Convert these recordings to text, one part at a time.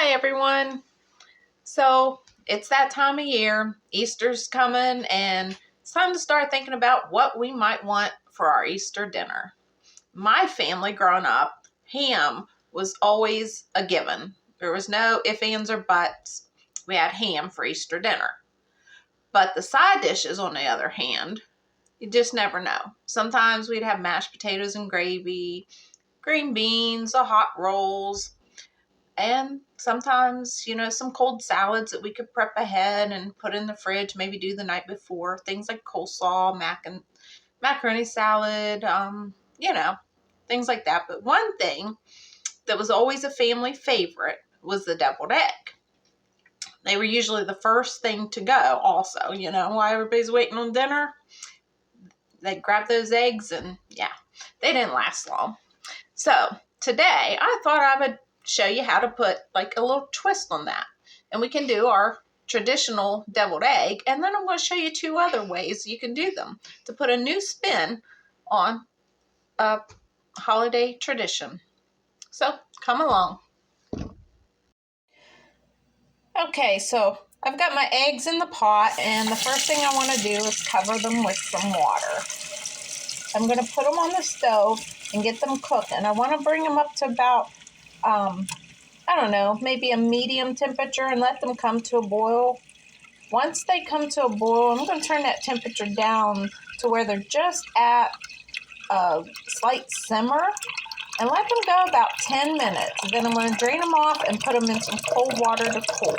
Hi everyone. So it's that time of year. Easter's coming and it's time to start thinking about what we might want for our Easter dinner. My family growing up, ham was always a given. There was no ifs, ands, or buts. We had ham for Easter dinner. But the side dishes, on the other hand, you just never know. Sometimes we'd have mashed potatoes and gravy, green beans, or hot rolls. And sometimes, some cold salads that we could prep ahead and put in the fridge, maybe do the night before. Things like coleslaw, macaroni salad, things like that. But one thing that was always a family favorite was the deviled egg. They were usually the first thing to go also, while everybody's waiting on dinner. They'd grab those eggs and, they didn't last long. So today I thought I would show you how to put like a little twist on that. And we can do our traditional deviled egg, and then I'm going to show you two other ways you can do them to put a new spin on a holiday tradition. So come along. Okay, so I've got my eggs in the pot, and the first thing I want to do is cover them with some water. I'm going to put them on the stove and get them cooked, and I want to bring them up to about maybe a medium temperature and let them come to a boil. Once they come to a boil, I'm going to turn that temperature down to where they're just at a slight simmer and let them go about 10 minutes. And then I'm going to drain them off and put them in some cold water to cool.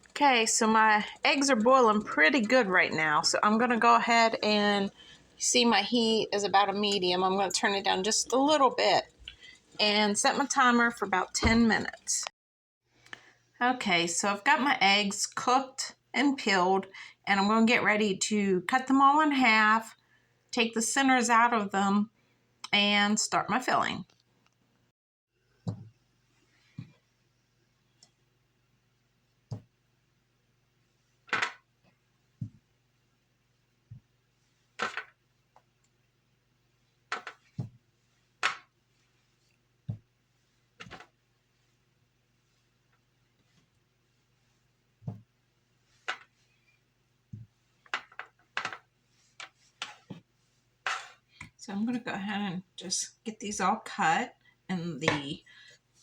Okay, so my eggs are boiling pretty good right now. So I'm going to go ahead and see my heat is about a medium. I'm going to turn it down just a little bit and set my timer for about 10 minutes. Okay, so I've got my eggs cooked and peeled, and I'm going to get ready to cut them all in half, take the centers out of them, and start my filling. So I'm going to go ahead and just get these all cut and the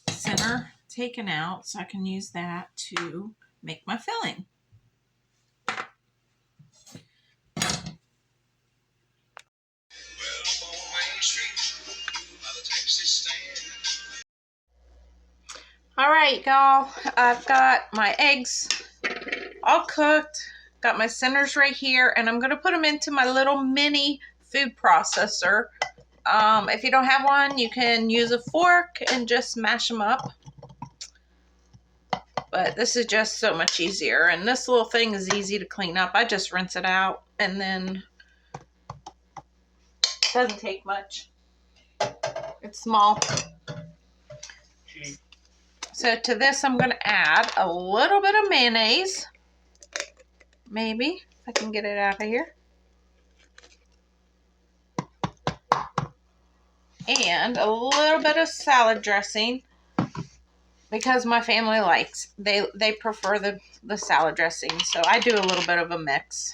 center taken out so I can use that to make my filling. All right, y'all, I've got my eggs all cooked, got my centers right here, and I'm going to put them into my little mini food processor. If you don't have one, you can use a fork and just mash them up. But this is just so much easier, and this little thing is easy to clean up. I just rinse it out, and then it doesn't take much. It's small. So to this, I'm going to add a little bit of mayonnaise. Maybe, if I can get it out of here. And a little bit of salad dressing, because my family likes, they prefer the salad dressing. So I do a little bit of a mix.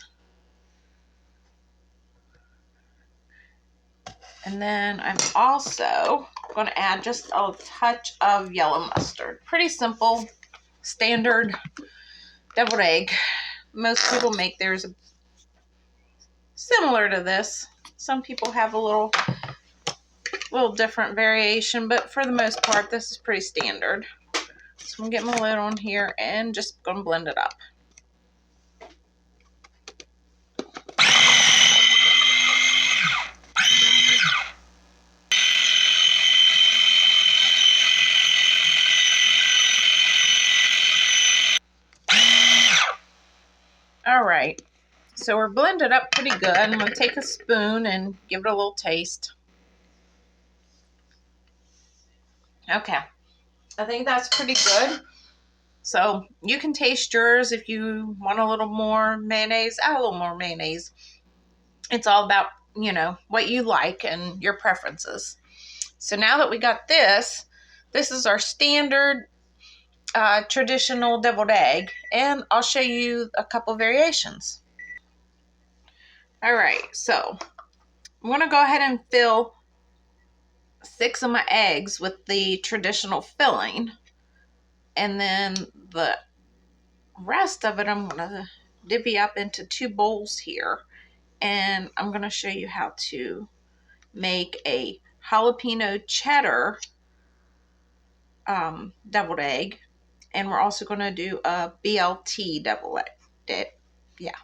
And then I'm also going to add just a touch of yellow mustard. Pretty simple, standard deviled egg. Most people make theirs similar to this. Some people have a little different variation, but for the most part, this is pretty standard. So I'm going to get my lid on here and just going to blend it up. All right, so we're blended up pretty good. I'm going to take a spoon and give it a little taste. Okay, I think that's pretty good. So you can taste yours. If you want a little more mayonnaise, add a little more mayonnaise. It's all about, what you like and your preferences. So now that we got this, This is our standard traditional deviled egg, and I'll show you a couple variations. All right, so I'm going to go ahead and fill 6 of my eggs with the traditional filling, and then the rest of it I'm going to divvy up into 2 bowls here, and I'm going to show you how to make a jalapeno cheddar deviled egg, and we're also going to do a BLT deviled egg. Yeah.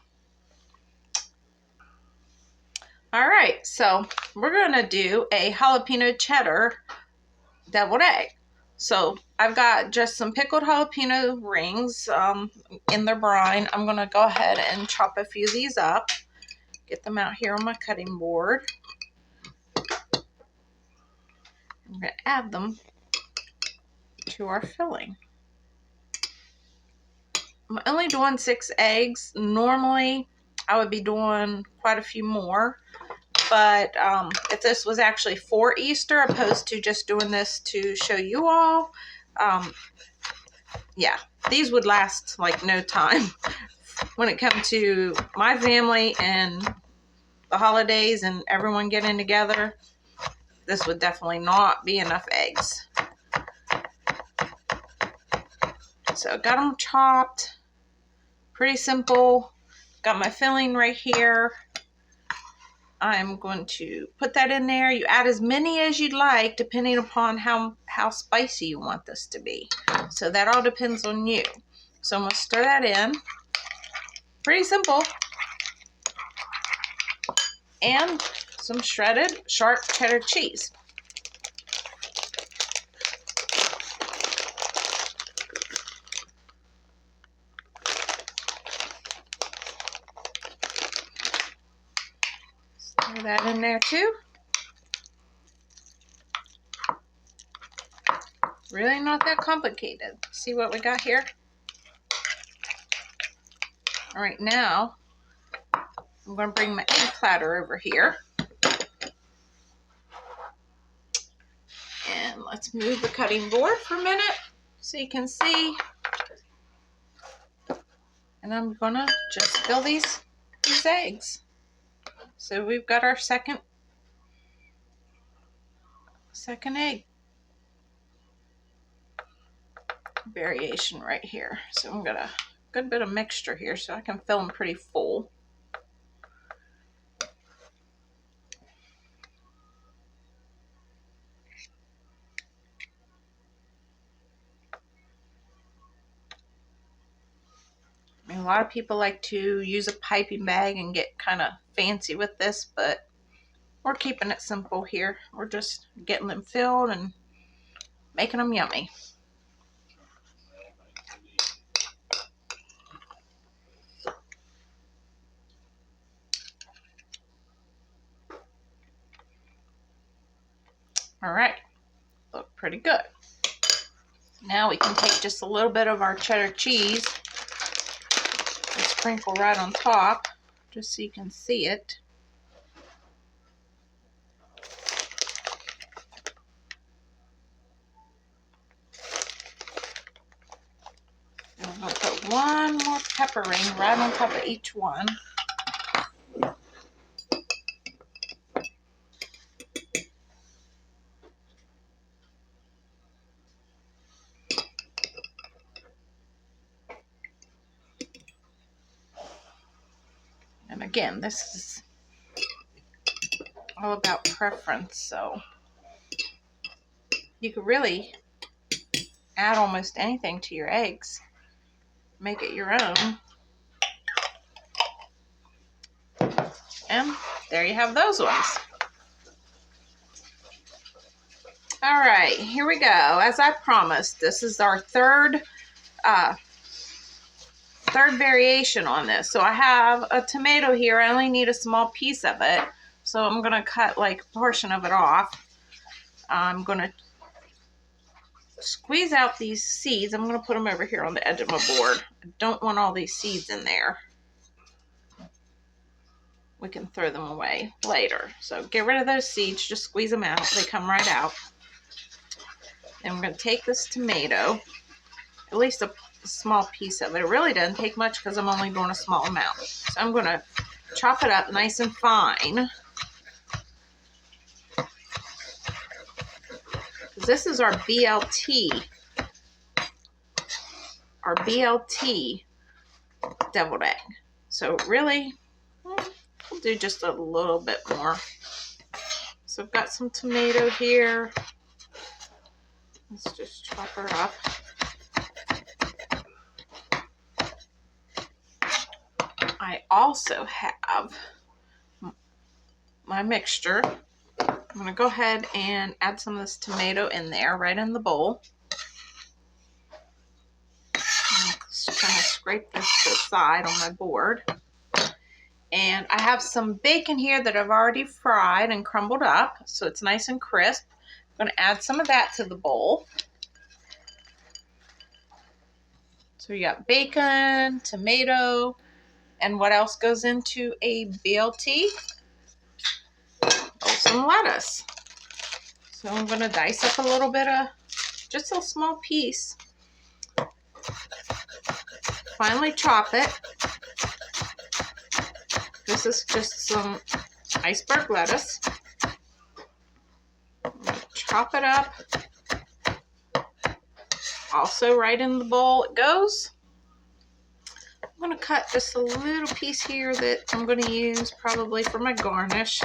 All right, so we're going to do a jalapeno cheddar deviled egg. So I've got just some pickled jalapeno rings in their brine. I'm going to go ahead and chop a few of these up, get them out here on my cutting board. I'm going to add them to our filling. I'm only doing 6 eggs. Normally I would be doing quite a few more, but if this was actually for Easter opposed to just doing this to show you all, yeah, these would last like no time. When it comes to my family and the holidays and everyone getting together, this would definitely not be enough eggs. So got them chopped, pretty simple. Got my filling right here. I'm going to put that in there. You add as many as you'd like depending upon how spicy you want this to be. So that all depends on you. So I'm going to stir that in. Pretty simple. And some shredded sharp cheddar cheese. Stir that in there too. Really not that complicated. See what we got here? All right, now I'm going to bring my egg platter over here. And let's move the cutting board for a minute so you can see. And I'm going to just fill these eggs. So we've got our second egg variation right here. So I'm got a good bit of mixture here so I can fill them pretty full. I mean, a lot of people like to use a piping bag and get kind of fancy with this, but we're keeping it simple here. We're just getting them filled and making them yummy. All right, look pretty good. Now we can take just a little bit of our cheddar cheese and sprinkle right on top, just so you can see it. And I'm going to put one more pepper ring right on top of each one. And again, this is all about preference, so you could really add almost anything to your eggs. Make it your own. And there you have those ones. All right, here we go. As I promised, this is our third variation on this. So I have a tomato here. I only need a small piece of it. So I'm going to cut like a portion of it off. I'm going to squeeze out these seeds. I'm going to put them over here on the edge of my board. I don't want all these seeds in there. We can throw them away later. So get rid of those seeds. Just squeeze them out. They come right out. And I'm going to take this tomato, at least a small piece of it. It really doesn't take much because I'm only doing a small amount. So I'm going to chop it up nice and fine. This is our BLT. Our BLT deviled egg. So really, we'll do just a little bit more. So I've got some tomato here. Let's just chop her up. I also have my mixture. I'm going to go ahead and add some of this tomato in there, right in the bowl. Just kind of scrape this to the side on my board. And I have some bacon here that I've already fried and crumbled up, so it's nice and crisp. I'm going to add some of that to the bowl. So you got bacon, tomato, and what else goes into a BLT? Oh, some lettuce. So I'm going to dice up a little bit of, just a small piece. Finally chop it. This is just some iceberg lettuce. I'm going to chop it up. Also right in the bowl it goes. I'm going to cut just a little piece here that I'm going to use probably for my garnish.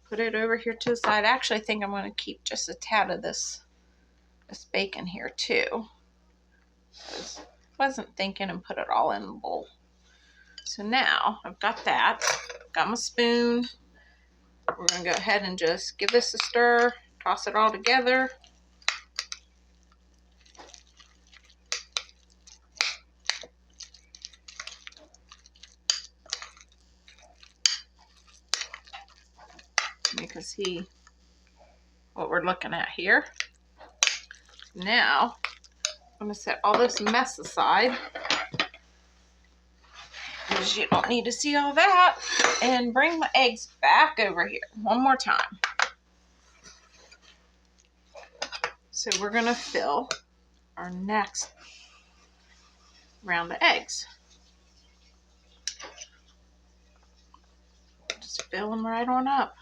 Put it over here to the side. Actually, I think I'm going to keep just a tad of this bacon here too. I wasn't thinking and put it all in the bowl. So now I've got that. Got my spoon. We're going to go ahead and just give this a stir. Toss it all together. You can see what we're looking at here. Now, I'm going to set all this mess aside, because you don't need to see all that, and bring my eggs back over here one more time. So we're going to fill our next round of eggs. Just fill them right on up.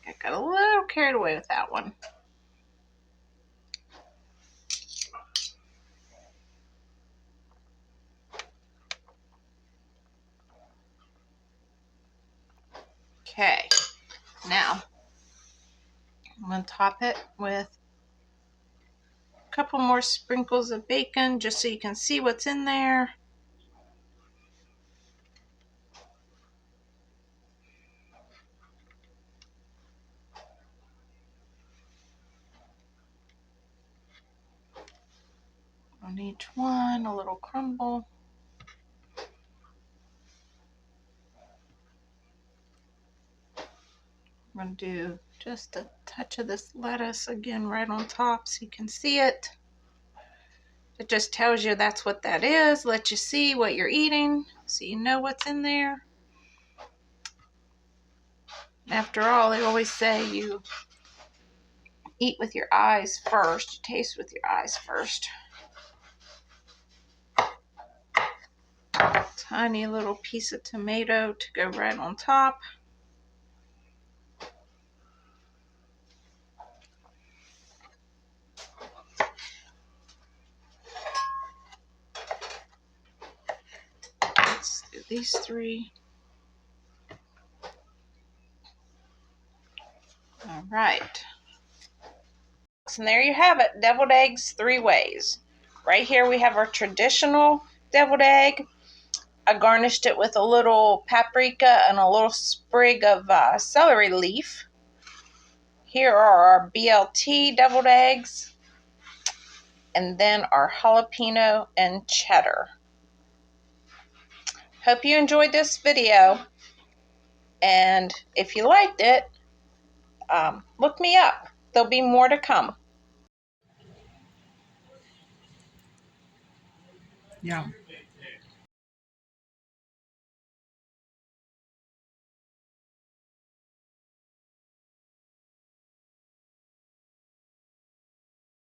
I got a little carried away with that one. Okay, now I'm going to top it with a couple more sprinkles of bacon just so you can see what's in there. On each one, a little crumble. I'm going to do just a touch of this lettuce again right on top so you can see it. It just tells you that's what that is, lets you see what you're eating so you know what's in there. After all, they always say you eat with your eyes first, you taste with your eyes first. Tiny little piece of tomato to go right on top. Let's do these three. All right. And there you have it, deviled eggs 3 ways. Right here we have our traditional deviled egg. I garnished it with a little paprika and a little sprig of celery leaf. Here are our BLT deviled eggs, and then our jalapeno and cheddar. Hope you enjoyed this video, and if you liked it, look me up. There'll be more to come. Yum.